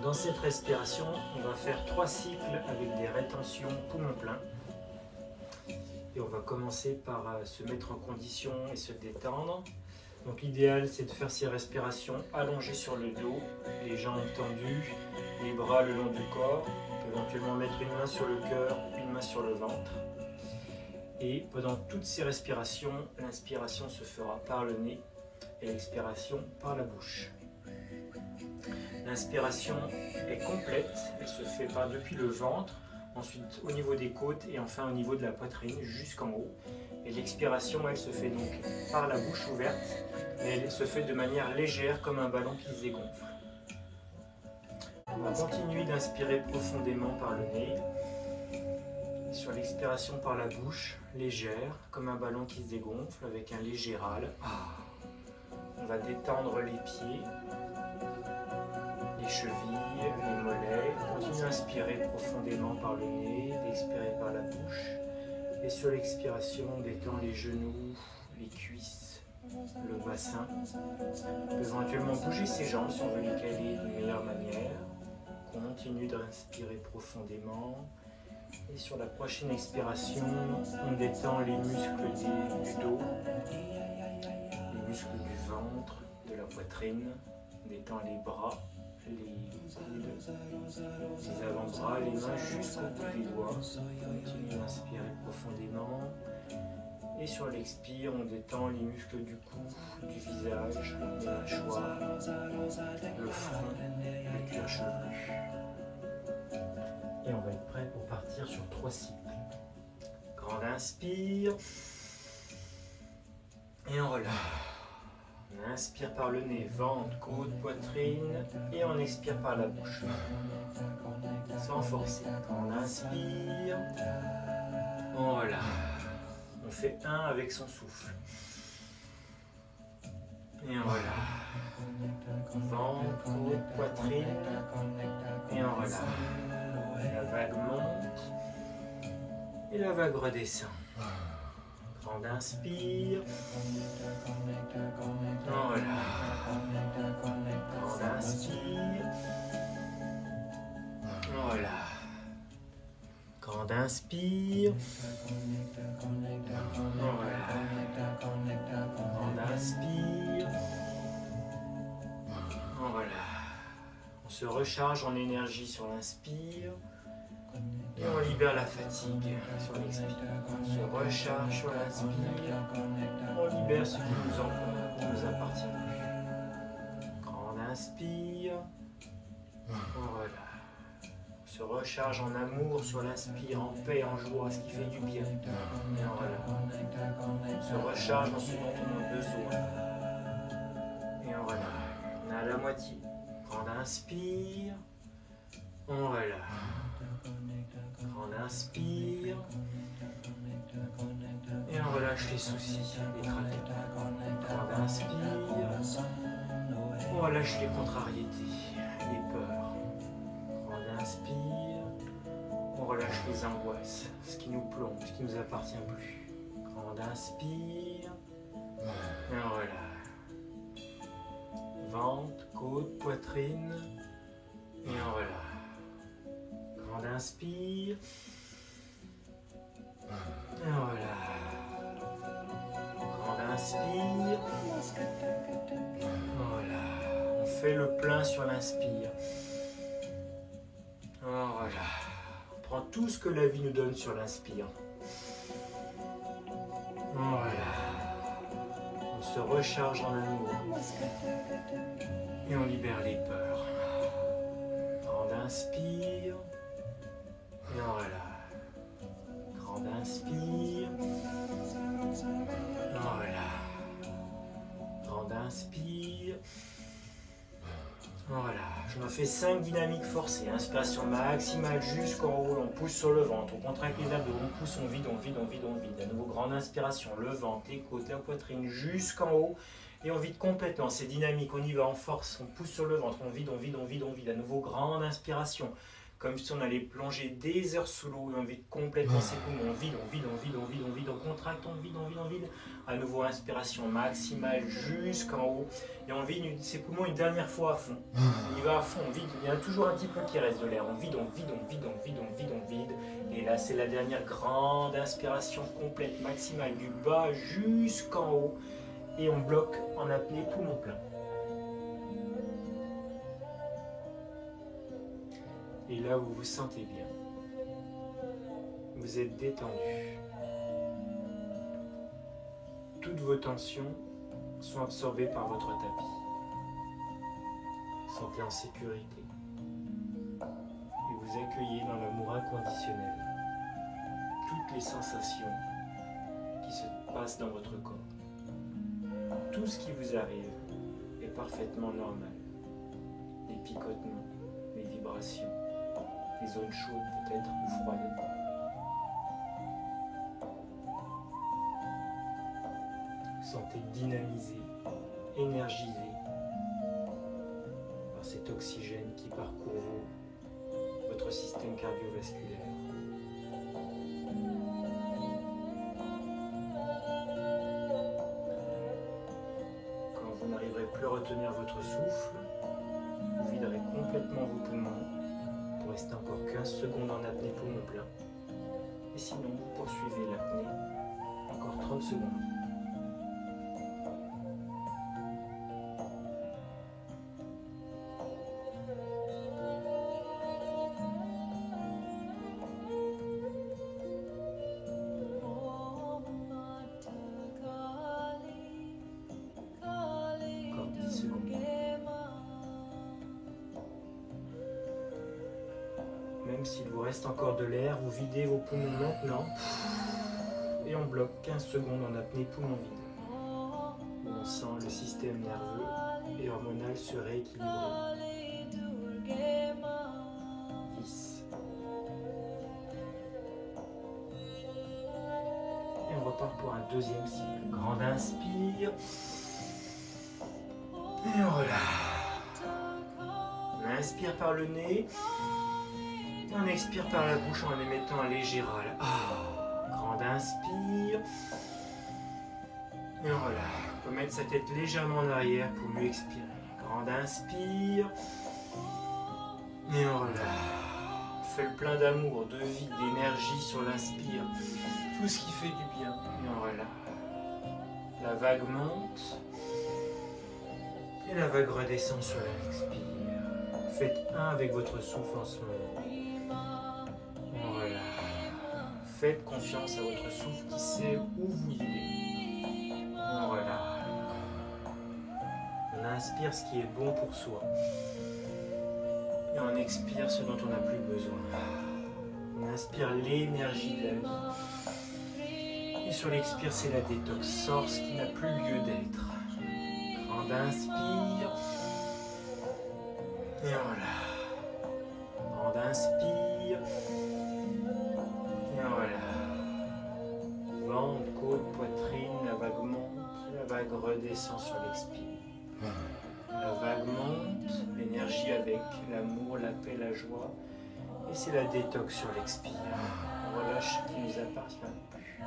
Dans cette respiration, on va faire 3 cycles avec des rétentions poumon plein. Et on va commencer par se mettre en condition et se détendre. Donc l'idéal, c'est de faire ces respirations allongées sur le dos, les jambes tendues, les bras le long du corps. On peut éventuellement mettre une main sur le cœur, une main sur le ventre. Et pendant toutes ces respirations, l'inspiration se fera par le nez et l'expiration par la bouche. L'inspiration est complète, elle se fait depuis le ventre, ensuite au niveau des côtes et enfin au niveau de la poitrine jusqu'en haut. Et l'expiration, elle se fait donc par la bouche ouverte, mais elle se fait de manière légère comme un ballon qui se dégonfle. On va continuer d'inspirer profondément par le nez. Et sur l'expiration par la bouche, légère, comme un ballon qui se dégonfle avec un léger râle. On va détendre les pieds, les chevilles, les mollets. Continuez à inspirer profondément par le nez, d'expirer par la bouche. Et sur l'expiration, on détend les genoux, les cuisses, le bassin. On peut éventuellement bouger ses jambes si on veut les caler d'une meilleure manière. Continue d'inspirer profondément. Et sur la prochaine expiration, on détend les muscles du dos, les muscles du ventre, de la poitrine. On détend les bras, les coudes, les avant-bras, les mains jusqu'au bout des doigts. Continue d'inspirer profondément. Et sur l'expire, on détend les muscles du cou, du visage, de la mâchoire, le front, le cuir chevelu. Et on va être prêt pour partir sur 3 cycles. Grande inspire. Et on relâche. On inspire par le nez, ventre, côte, poitrine. Et on expire par la bouche. Sans forcer. On inspire. On relâche. On fait 1 avec son souffle. Et on relâche. Ventre, côte, poitrine. Et on relâche. La vague monte et la vague redescend. Grande inspire. On relâche. Grande inspire. On relâche. Grande inspire. On relâche. Grande inspire. On relâche. On se recharge en énergie sur l'inspire. Et on libère la fatigue sur l'expire. On se recharge sur l'inspire. On libère ce qui nous encombre, qui nous appartient plus. Grande inspire. On relâche. On se recharge en amour sur l'inspire, en paix, en joie, ce qui fait du bien. Et on relâche. On se recharge dans ce dont on a besoin. Et on relâche. On est à la moitié. Grande inspire. On relâche. Grande inspire. Et on relâche les soucis, les tracas. Grande inspire. On relâche les contrariétés, les peurs. Grande inspire. On relâche les angoisses, ce qui nous plombe, ce qui ne nous appartient plus. Grande inspire. Et on relâche. Ventre, côte, poitrine. Et on relâche. Grande inspire. Et on relâche. Grande inspire. On relâche. On fait le plein sur l'inspire. On relâche. On prend tout ce que la vie nous donne sur l'inspire. On relâche. On se recharge en amour. Et on libère les peurs. Grande inspire. Et on relâche. Grande inspire. On relâche. Grande inspire. On relâche. On a fait 5 dynamiques forcées. Inspiration maximale jusqu'en haut. On pousse sur le ventre. On contracte les abdos. On pousse, on vide, on vide, on vide, on vide. À nouveau, grande inspiration. Le ventre, les côtes, la poitrine jusqu'en haut. Et on vide complètement. C'est dynamique. On y va en force. On pousse sur le ventre. On vide, on vide, on vide, on vide. À nouveau, grande inspiration. comme si on allait plonger des heures sous l'eau et on vide complètement ses poumons. On vide, on contracte, on vide. À nouveau, inspiration maximale jusqu'en haut. Et on vide ses poumons une dernière fois à fond. On y va à fond, on vide. Il y a toujours un petit peu qui reste de l'air. On vide. Et là, c'est la dernière grande inspiration complète, maximale, du bas jusqu'en haut. Et on bloque en apnée poumon plein. Et là, vous vous sentez bien. Vous êtes détendu. Toutes vos tensions sont absorbées par votre tapis. Vous sentez en sécurité. Et vous accueillez dans l'amour inconditionnel toutes les sensations qui se passent dans votre corps. Tout ce qui vous arrive est parfaitement normal. Les picotements, les vibrations, les zones chaudes peut-être ou froides. Vous sentez dynamisé, énergisé par cet oxygène qui parcourt votre système cardiovasculaire. Quand vous n'arriverez plus à retenir votre souffle, vous viderez complètement vos poumons pour rester encore 15 secondes en apnée poumon plein. Et sinon, vous poursuivez l'apnée encore 30 secondes. Même s'il vous reste encore de l'air, vous videz vos poumons maintenant et on bloque 15 secondes en apnée poumon vide. Où on sent le système nerveux et hormonal se rééquilibrer. 10. Et on repart pour un deuxième cycle. Grande inspire. Et on relâche. On inspire par le nez. Et on expire par la bouche en émettant un léger râle. Grande inspire. Et on relâche. On peut mettre sa tête légèrement en arrière pour mieux expirer. Grande inspire. Et on relâche. On fait le plein d'amour, de vie, d'énergie sur l'inspire. Tout ce qui fait du bien. Et on relâche. La vague monte. Et la vague redescend sur l'expire. Faites un avec votre souffle en ce moment. Voilà. Faites confiance à votre souffle qui sait où vous guider. Voilà. On inspire ce qui est bon pour soi. Et on expire ce dont on n'a plus besoin. On inspire l'énergie de la vie. Et sur l'expire, c'est la détox. Sort ce qui n'a plus lieu d'être. Grande inspire. Et voilà. Grande inspire. Et voilà. Ventre, côte, poitrine, la vague monte, la vague redescend sur l'expire. La vague monte, l'énergie avec l'amour, la paix, la joie. Et c'est la détox sur l'expire. On relâche ce qui ne nous appartient plus.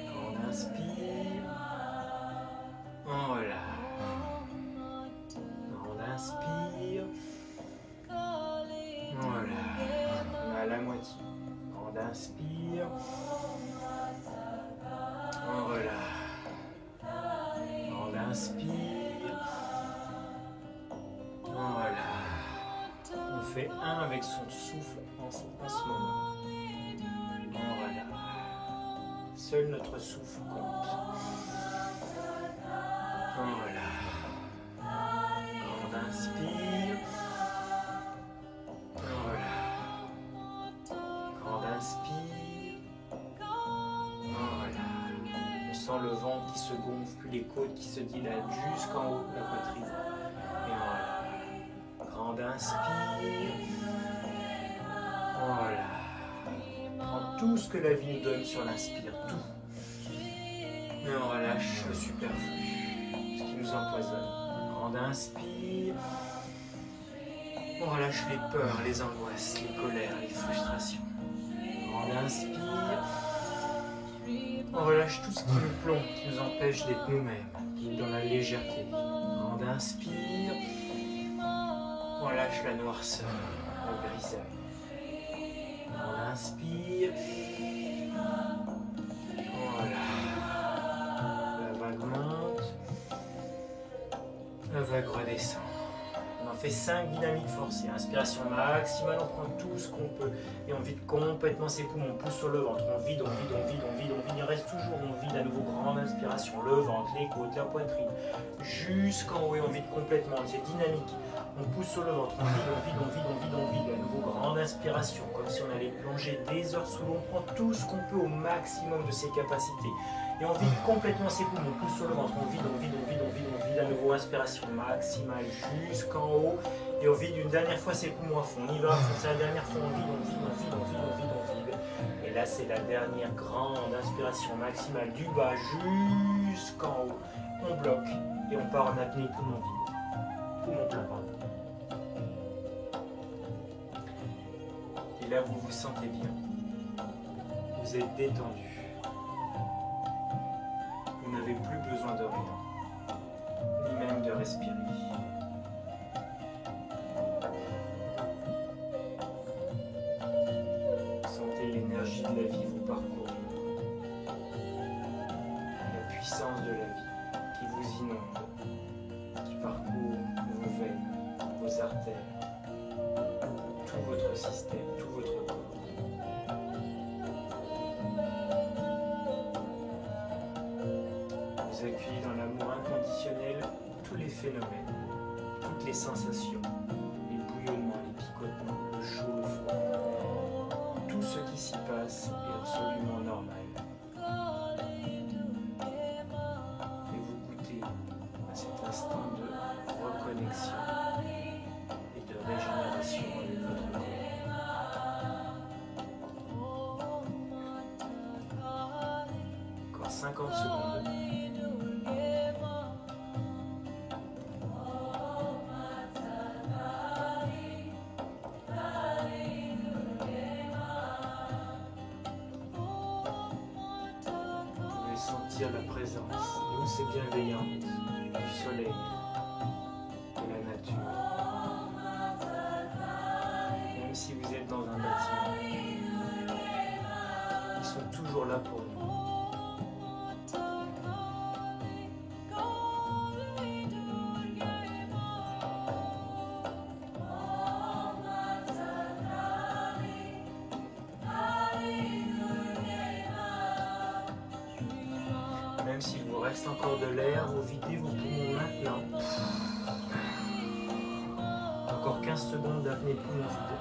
Grande inspire. On relâche. Grande inspire. Voilà, on est à la moitié. Grande inspire. On relâche. Grande inspire. On relâche. On fait un avec son souffle en ce moment. On relâche. Seul notre souffle compte. On relâche. Grande inspire. Inspire. Voilà. On sent le ventre qui se gonfle, puis les côtes qui se dilatent jusqu'en haut de la poitrine. Et voilà. Grande inspire. Voilà. Prends tout ce que la vie nous donne sur l'inspire, tout. Et on relâche le superflu, ce qui nous empoisonne. Grande inspire. On relâche les peurs, les angoisses, les colères, les frustrations. On inspire. On relâche tout ce qui nous plombe, qui nous empêche d'être nous-mêmes, dans la légèreté. On inspire. On lâche la noirceur, le grisaille. On inspire. Voilà. La vague monte. La vague redescend. On en fait 5 dynamiques forcées. Inspiration maximale, on prend tout ce qu'on peut et on vide complètement ses poumons. On pousse sur le ventre, on vide, on vide, on vide, on vide, on vide. Il reste toujours, on vide à nouveau. Grande inspiration, le ventre, les côtes, la poitrine, jusqu'en haut et on vide complètement. C'est dynamique. On pousse sur le ventre, on vide, on vide, on vide, on vide, on vide. À nouveau, grande inspiration, comme si on allait plonger des heures sous l'eau. On prend tout ce qu'on peut au maximum de ses capacités. Et on vide complètement ses poumons, on pousse sur le ventre, on vide, on vide, on vide, on vide, on vide. À nouveau, inspiration maximale jusqu'en haut. Et on vide une dernière fois ses poumons à fond. On y va, c'est la dernière fois, on vide, on vide, on vide, on vide, on vide, on vide. Et là, c'est la dernière grande inspiration maximale du bas jusqu'en haut. On bloque et on part en apnée poumon vide. Poumon plein, pardon. Et là, vous vous sentez bien. Vous êtes détendu. Vous n'avez plus besoin de rien, ni même de respirer. Sentez l'énergie de la vie vous parcourir. La puissance de la vie qui vous inonde, qui parcourt vos veines, vos artères, tout votre système, tout votre corps. Vous accueillez dans l'amour inconditionnel tous les phénomènes, toutes les sensations, les bouillonnements, les picotements, le chaud, le froid. Tout ce qui s'y passe est absolument normal. Et vous goûtez à cet instant de reconnexion et de régénération avec votre corps. Encore 50 secondes. Sentir la présence douce et bienveillante du soleil, de la nature. Même si vous êtes dans un bâtiment, ils sont toujours là pour nous. Même s'il vous reste encore de l'air, vous videz vos poumons maintenant. Encore 15 secondes d'apnée poumon vide.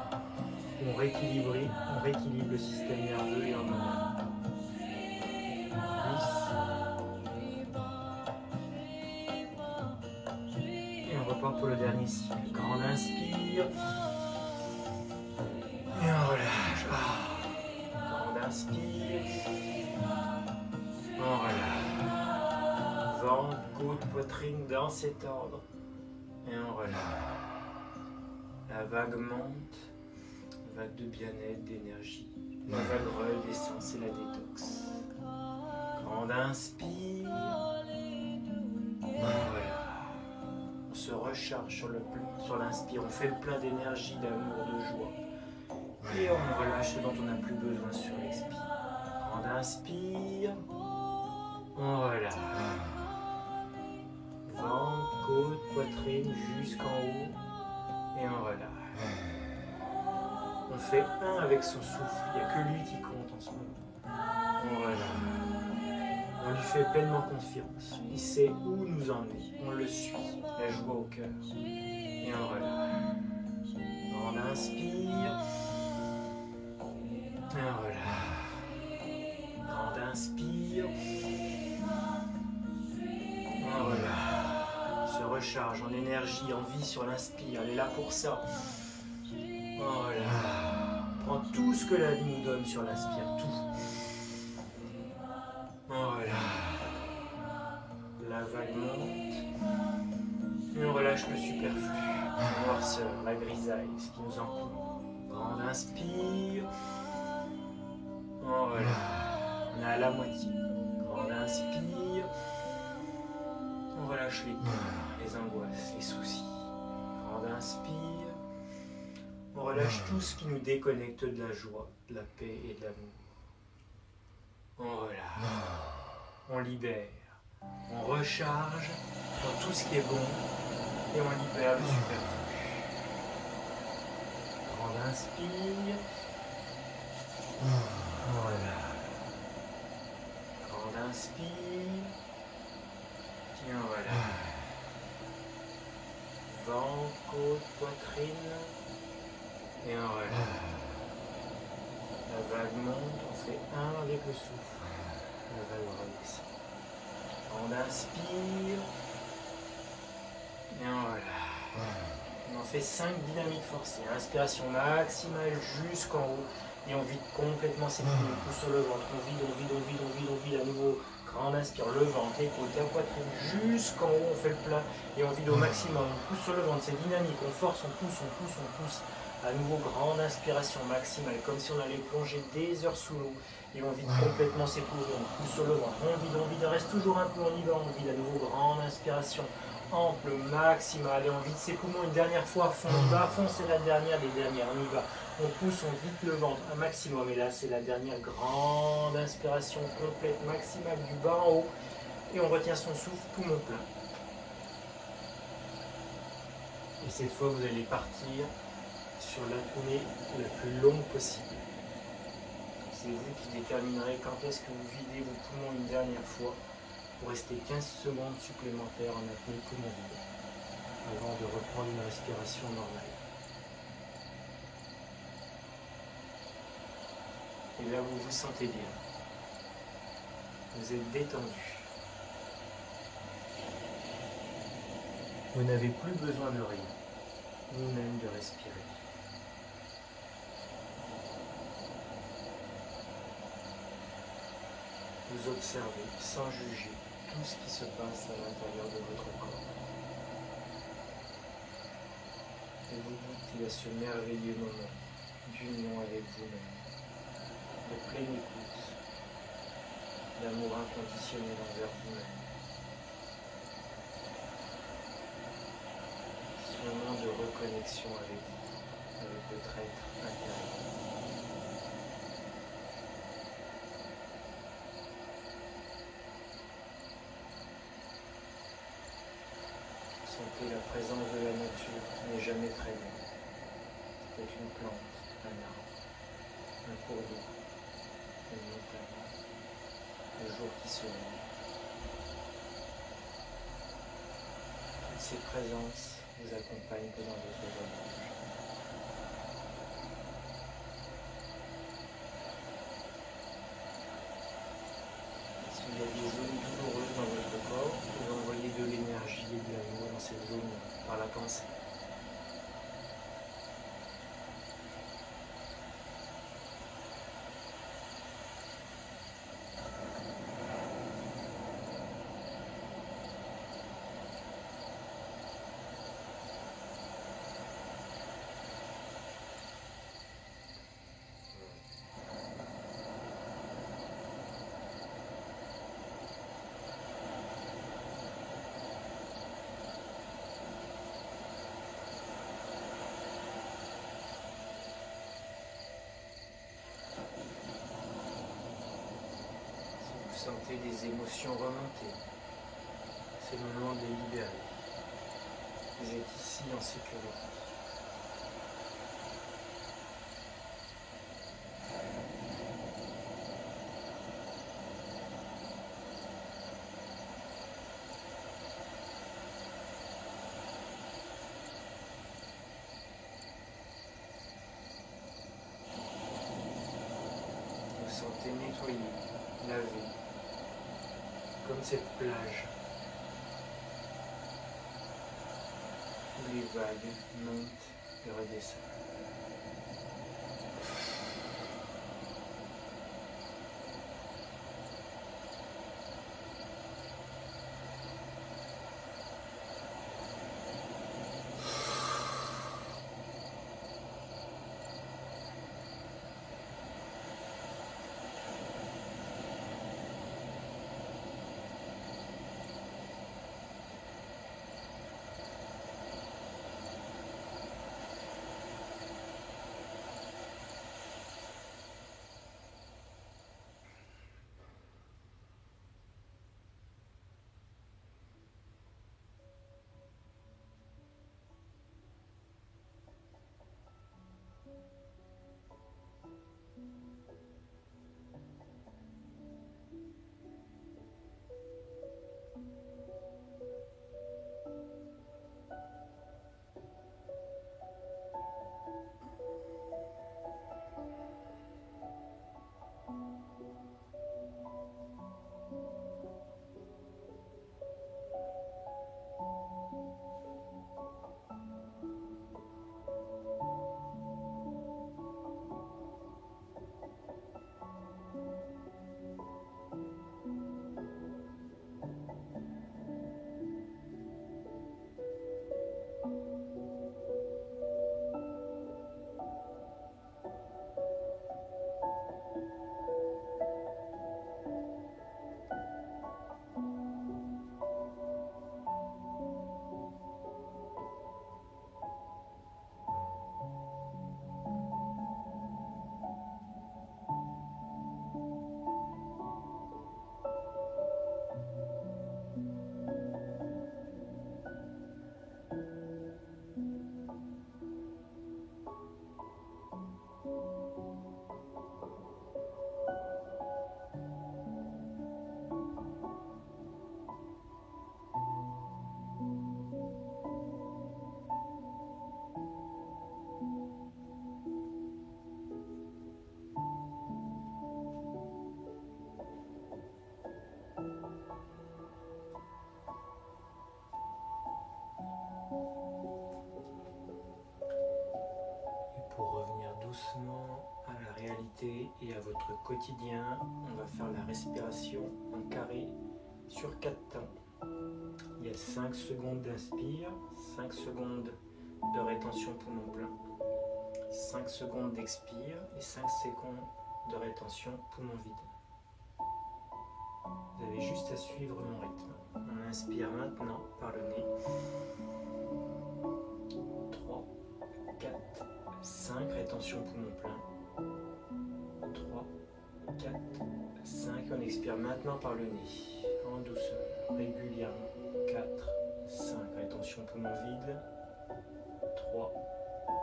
On rééquilibre le système nerveux et hormonal. 10. Et on repart pour le dernier cycle. Grande inspire. Et on relâche. Grande inspire. On relâche. Ventre, côte, poitrine dans cet ordre. Et on relâche. La vague monte. Vague de bien-être, d'énergie. La vague redescend, c'est la détox. Grande inspire. Voilà. On se recharge sur l'inspire. On fait le plein d'énergie, d'amour, de joie. Et on relâche ce dont on n'a plus besoin sur l'expire. Grande inspire. On relâche. Ventre, côte, poitrine jusqu'en haut. Et on relâche. On fait un avec son souffle. Il n'y a que lui qui compte en ce moment. On relâche. On lui fait pleinement confiance. Il sait où nous emmener. On le suit. La joie au cœur. Et on relâche. On inspire. Et on relâche. Grande inspire. On relâche. On se recharge en énergie, en vie sur l'inspire. Elle est là pour ça. Voilà. Prends tout ce que la vie nous donne sur l'inspire, tout. Voilà. La vague monte. Et on relâche le superflu. noirceur, la grisaille, ce qui nous encombre. Grande inspire. On relâche. On est à la moitié. Grande inspire. On relâche les peurs, les angoisses, les soucis. Grande inspire. On relâche tout ce qui nous déconnecte de la joie, de la paix et de l'amour. On relâche. On libère. On recharge dans tout ce qui est bon et on libère le superflu. Grande inspire. On relâche. Grande inspire. Et on relâche. Ventre, côte, poitrine. Et on relâche. La vague monte, on fait un avec le souffle. La vague redescend. On inspire. Et on relâche. On en fait 5 dynamiques forcées. Inspiration maximale jusqu'en haut. Et on vide complètement ses poumons. On pousse sur le ventre. On vide, on vide, on vide, on vide, on vide à nouveau. Grande inspire, le ventre, les côtes, la poitrine, jusqu'en haut, on fait le plein. Et on vide au maximum. On pousse sur le ventre, c'est dynamique. On force, on pousse, on pousse, on pousse. À nouveau, grande inspiration maximale, comme si on allait plonger des heures sous l'eau. Et on vide complètement ses poumons. On pousse sur le ventre. On vide, il reste toujours un peu, on y va, on vide à nouveau, grande inspiration. Ample, maximale, et on vide ses poumons une dernière fois à fond. On y va à fond, c'est la dernière des dernières. On y va. On pousse, on vide le ventre un maximum. Et là, c'est la dernière grande inspiration complète, maximale, du bas en haut. Et on retient son souffle, poumon plein. Et cette fois, vous allez partir sur l'apnée la plus longue possible. C'est vous qui déterminerez quand est-ce que vous videz vos poumons une dernière fois pour rester 15 secondes supplémentaires en apnée poumon vide avant de reprendre une respiration normale. Et là, vous vous sentez bien. Vous êtes détendu. Vous n'avez plus besoin de rien, ni même de respirer. Vous observez, sans juger, tout ce qui se passe à l'intérieur de votre corps. Et vous goûtez à ce merveilleux moment d'union avec vous-même, de pleine écoute, d'amour inconditionnel envers vous-même. Ce moment de reconnexion avec vous, avec votre être intérieur. Sentez la présence de la nature qui n'est jamais très loin. C'est une plante, un arbre, un cours d'eau, une montagne, le jour qui se lève. Toutes ces présences vous accompagnent pendant votre voyage. S'il y a des zones douloureuses dans votre corps, vous envoyez de l'énergie et de l'amour dans ces zones par la pensée. Vous sentez des émotions remonter. C'est le moment de les libérer. Vous êtes ici en sécurité. Vous sentez nettoyer, laver, comme cette plage où les vagues montent et redescendent. doucement à la réalité et à votre quotidien. On va faire la respiration en carré sur 4 temps. Il y a 5 secondes d'inspire, 5 secondes de rétention poumon plein, 5 secondes d'expire et 5 secondes de rétention poumon vide. Vous avez juste à suivre mon rythme. On inspire maintenant par le nez. 3, 4, 5, rétention poumon plein. 3, 4, 5, on expire maintenant par le nez. En douceur, régulièrement. 4, 5, rétention poumon vide. 3,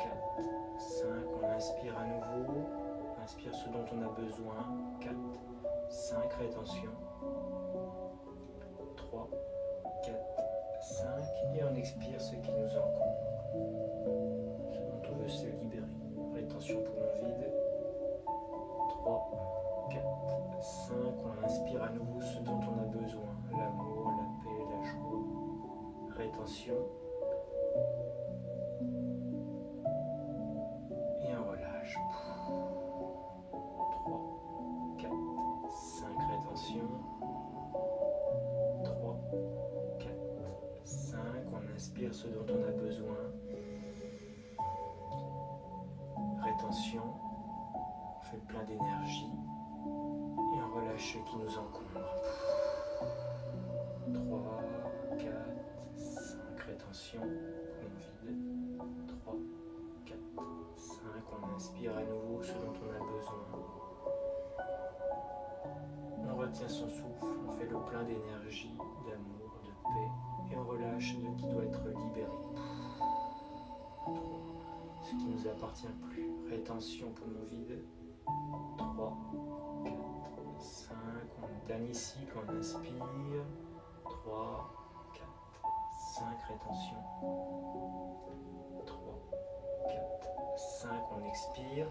4, 5, on inspire à nouveau. On inspire ce dont on a besoin. 4, 5, rétention. 3, 4, 5, et on expire ce qui nous encombre, ce dont on veut se libérer. Rétention poumon vide. 3, 4, 5, on inspire à nouveau ce dont on a besoin. L'amour, la paix, la joie. Rétention. Et on relâche. 3, 4, 5, rétention. 3, 4, 5, on inspire ce dont on a besoin. Rétention, on fait plein d'énergie et on relâche ce qui nous encombre. 3, 4, 5, rétention, on vide. 3, 4, 5, on inspire à nouveau ce dont on a besoin. On retient son souffle, on fait le plein d'énergie, d'amour, de paix et on relâche ce qui doit être libéré. 3, ce qui ne nous appartient plus. Rétention poumon vide. 3, 4, 5, on dernier cycle, on inspire. 3, 4, 5, rétention. 3, 4, 5, on expire.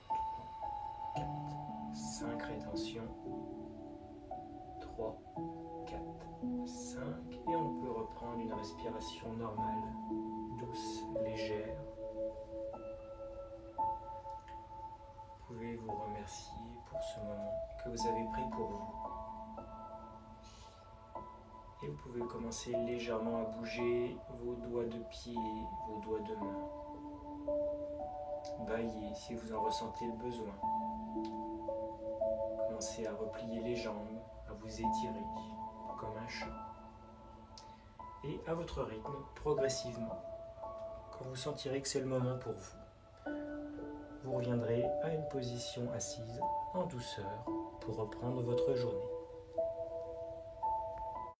3, 4, 5, rétention. 3, 4, 5, et on peut reprendre une respiration normale, douce, légère. Vous pouvez vous remercier pour ce moment que vous avez pris pour vous. Et vous pouvez commencer légèrement à bouger vos doigts de pied, vos doigts de main. Baillez si vous en ressentez le besoin. Commencez à replier les jambes, à vous étirer comme un chat. Et à votre rythme, progressivement, quand vous sentirez que c'est le moment pour vous, vous reviendrez à une position assise en douceur pour reprendre votre journée.